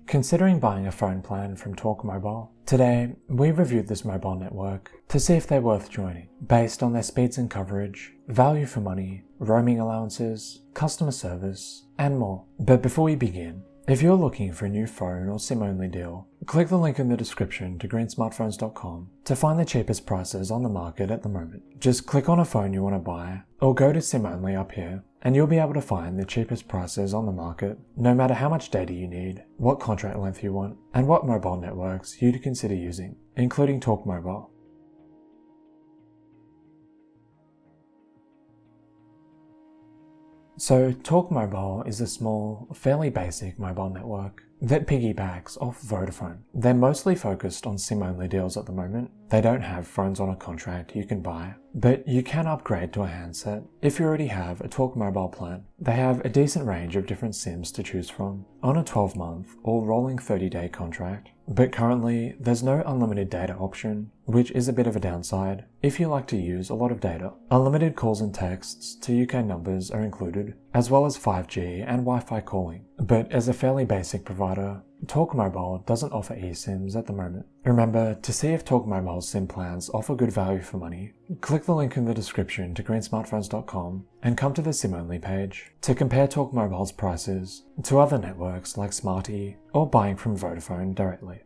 Considering buying a phone plan from TalkMobile? Today, we reviewed this mobile network to see if they're worth joining, based on their speeds and coverage, value for money, roaming allowances, customer service, and more. But before we begin, if you're looking for a new phone or SIM-only deal, click the link in the description to greensmartphones.com to find the cheapest prices on the market at the moment. Just click on a phone you want to buy, or go to SIM-only up here, and you'll be able to find the cheapest prices on the market, no matter how much data you need, what contract length you want, and what mobile networks you'd consider using, including TalkMobile. So TalkMobile is a small, fairly basic mobile network that piggybacks off Vodafone. They're mostly focused on SIM-only deals at the moment. They don't have phones on a contract you can buy, but you can upgrade to a handset if you already have a TalkMobile plan. They have a decent range of different SIMs to choose from on a 12-month or rolling 30-day contract, but currently there's no unlimited data option, which is a bit of a downside if you like to use a lot of data. Unlimited calls and texts to UK numbers are included, as well as 5G and Wi-Fi calling. But as a fairly basic provider, TalkMobile doesn't offer eSIMs at the moment. Remember, to see if TalkMobile's SIM plans offer good value for money, click the link in the description to greensmartphones.com and come to the SIM-only page to compare TalkMobile's prices to other networks like Smarty or buying from Vodafone directly.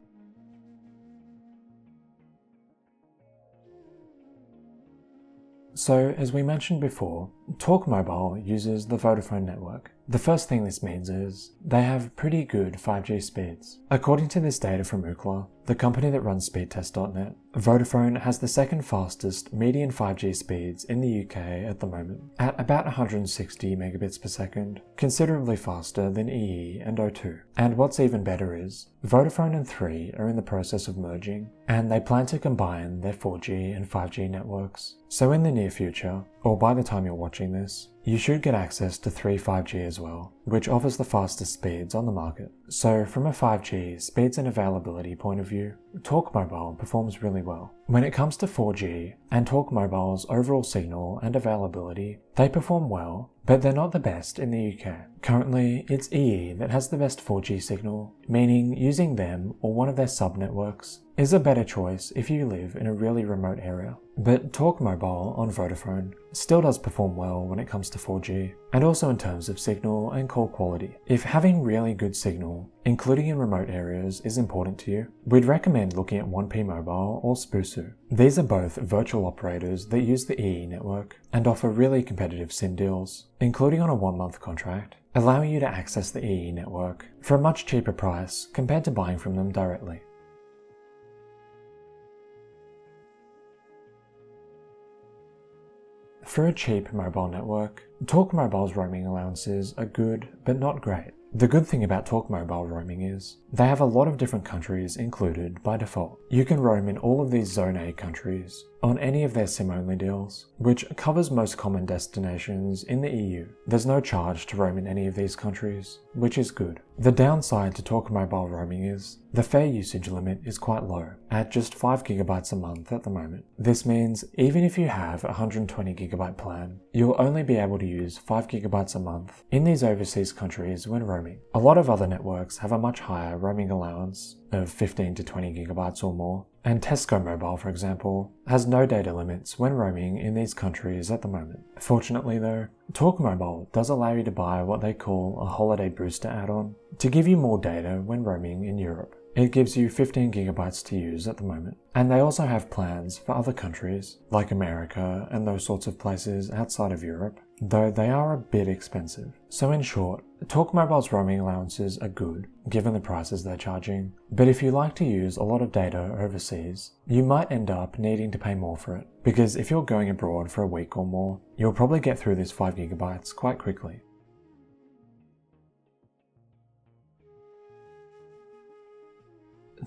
So, as we mentioned before, TalkMobile uses the Vodafone network. The first thing this means is they have pretty good 5G speeds. According to this data from Ookla, the company that runs speedtest.net, Vodafone has the second fastest median 5G speeds in the UK at the moment, at about 160 megabits per second, considerably faster than EE and O2. And what's even better is, Vodafone and 3 are in the process of merging, and they plan to combine their 4G and 5G networks. So in the near future, or by the time you're watching this, you should get access to 3 5G as well, which offers the fastest speeds on the market. So from a 5G speeds and availability point of view, TalkMobile performs really well. When it comes to 4G and TalkMobile's overall signal and availability, they perform well, but they're not the best in the UK. Currently, it's EE that has the best 4G signal, meaning using them or one of their sub-networks is a better choice if you live in a really remote area. But TalkMobile on Vodafone still does perform well when it comes to 4G, and also in terms of signal and call quality. If having really good signal, including in remote areas, is important to you, we'd recommend looking at 1P Mobile or Spusu. These are both virtual operators that use the EE network and offer really competitive SIM deals, including on a 1-month contract, allowing you to access the EE network for a much cheaper price compared to buying from them directly. For a cheap mobile network, TalkMobile's roaming allowances are good but not great. The good thing about TalkMobile roaming is they have a lot of different countries included by default. You can roam in all of these Zone A countries on any of their SIM-only deals, which covers most common destinations in the EU. There's no charge to roam in any of these countries, which is good. The downside to TalkMobile roaming is the fair usage limit is quite low, at just 5 GB a month at the moment. This means even if you have a 120 GB plan, you'll only be able to use 5 GB a month in these overseas countries when roaming. A lot of other networks have a much higher roaming allowance of 15 to 20 GB or more, and Tesco Mobile, for example, has no data limits when roaming in these countries at the moment. Fortunately though, TalkMobile does allow you to buy what they call a holiday booster add-on to give you more data when roaming in Europe. It gives you 15 GB to use at the moment, and they also have plans for other countries, like America and those sorts of places outside of Europe, though they are a bit expensive. So in short, TalkMobile's roaming allowances are good, given the prices they're charging, but if you like to use a lot of data overseas, you might end up needing to pay more for it, because if you're going abroad for a week or more, you'll probably get through this 5 GB quite quickly.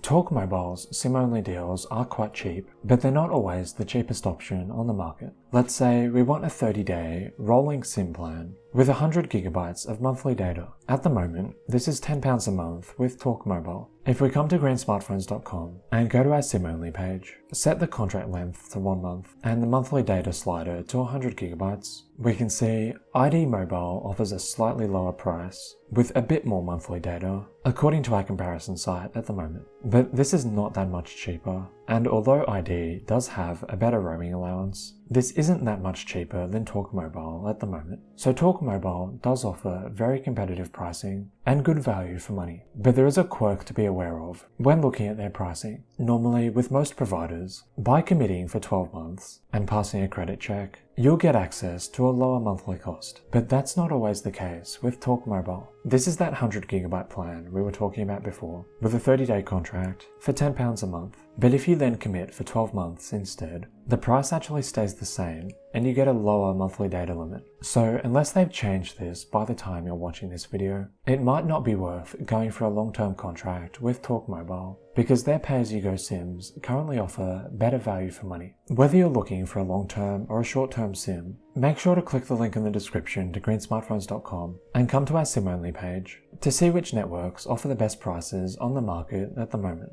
TalkMobile's SIM-only deals are quite cheap, but they're not always the cheapest option on the market. Let's say we want a 30-day rolling SIM plan with 100 gigabytes of monthly data. At the moment, this is £10 a month with TalkMobile. If we come to greensmartphones.com and go to our SIM-only page, set the contract length to 1 month and the monthly data slider to 100 gigabytes, we can see ID Mobile offers a slightly lower price with a bit more monthly data, according to our comparison site at the moment. But this is not that much cheaper, and although ID does have a better roaming allowance, this isn't that much cheaper than TalkMobile at the moment. So TalkMobile does offer very competitive pricing and good value for money. But there is a quirk to be aware of when looking at their pricing. Normally, with most providers, by committing for 12 months and passing a credit check, you'll get access to a lower monthly cost. But that's not always the case with TalkMobile. This is that 100 gigabyte plan we were talking about before, with a 30-day contract for £10 a month. But if you then commit for 12 months instead, the price actually stays the same and you get a lower monthly data limit. So unless they've changed this by the time you're watching this video, it might not be worth going for a long-term contract with TalkMobile, because their pay-as-you-go SIMs currently offer better value for money. Whether you're looking for a long-term or a short-term SIM, make sure to click the link in the description to greensmartphones.com and come to our SIM-only page to see which networks offer the best prices on the market at the moment.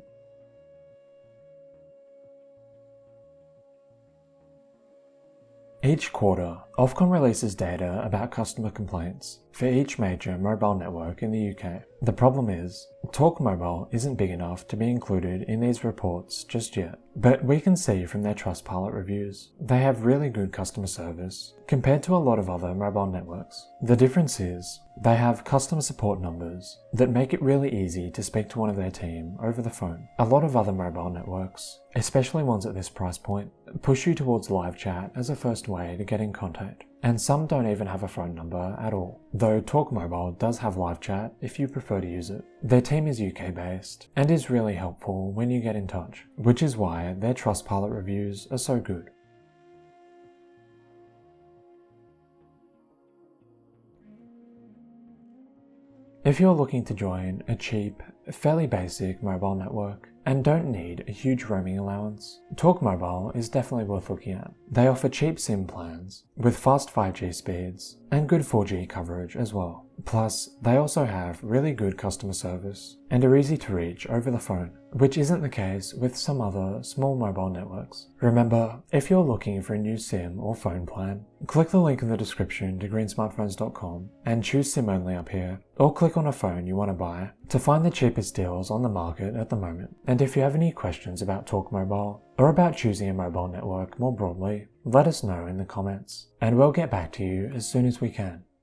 Each quarter, Ofcom releases data about customer complaints for each major mobile network in the UK. The problem is, TalkMobile isn't big enough to be included in these reports just yet. But we can see from their Trustpilot reviews, they have really good customer service compared to a lot of other mobile networks. The difference is, they have customer support numbers that make it really easy to speak to one of their team over the phone. A lot of other mobile networks, especially ones at this price point, push you towards live chat as a first way to get in contact. And some don't even have a phone number at all, though TalkMobile does have live chat if you prefer to use it. Their team is UK based and is really helpful when you get in touch, which is why their Trustpilot reviews are so good. If you're looking to join a cheap, fairly basic mobile network and don't need a huge roaming allowance, TalkMobile is definitely worth looking at. They offer cheap SIM plans with fast 5G speeds and good 4G coverage as well. Plus, they also have really good customer service and are easy to reach over the phone, which isn't the case with some other small mobile networks. Remember, if you're looking for a new SIM or phone plan, click the link in the description to greensmartphones.com and choose SIM only up here, or click on a phone you want to buy to find the cheapest deals on the market at the moment. And if you have any questions about TalkMobile or about choosing a mobile network more broadly, let us know in the comments and we'll get back to you as soon as we can.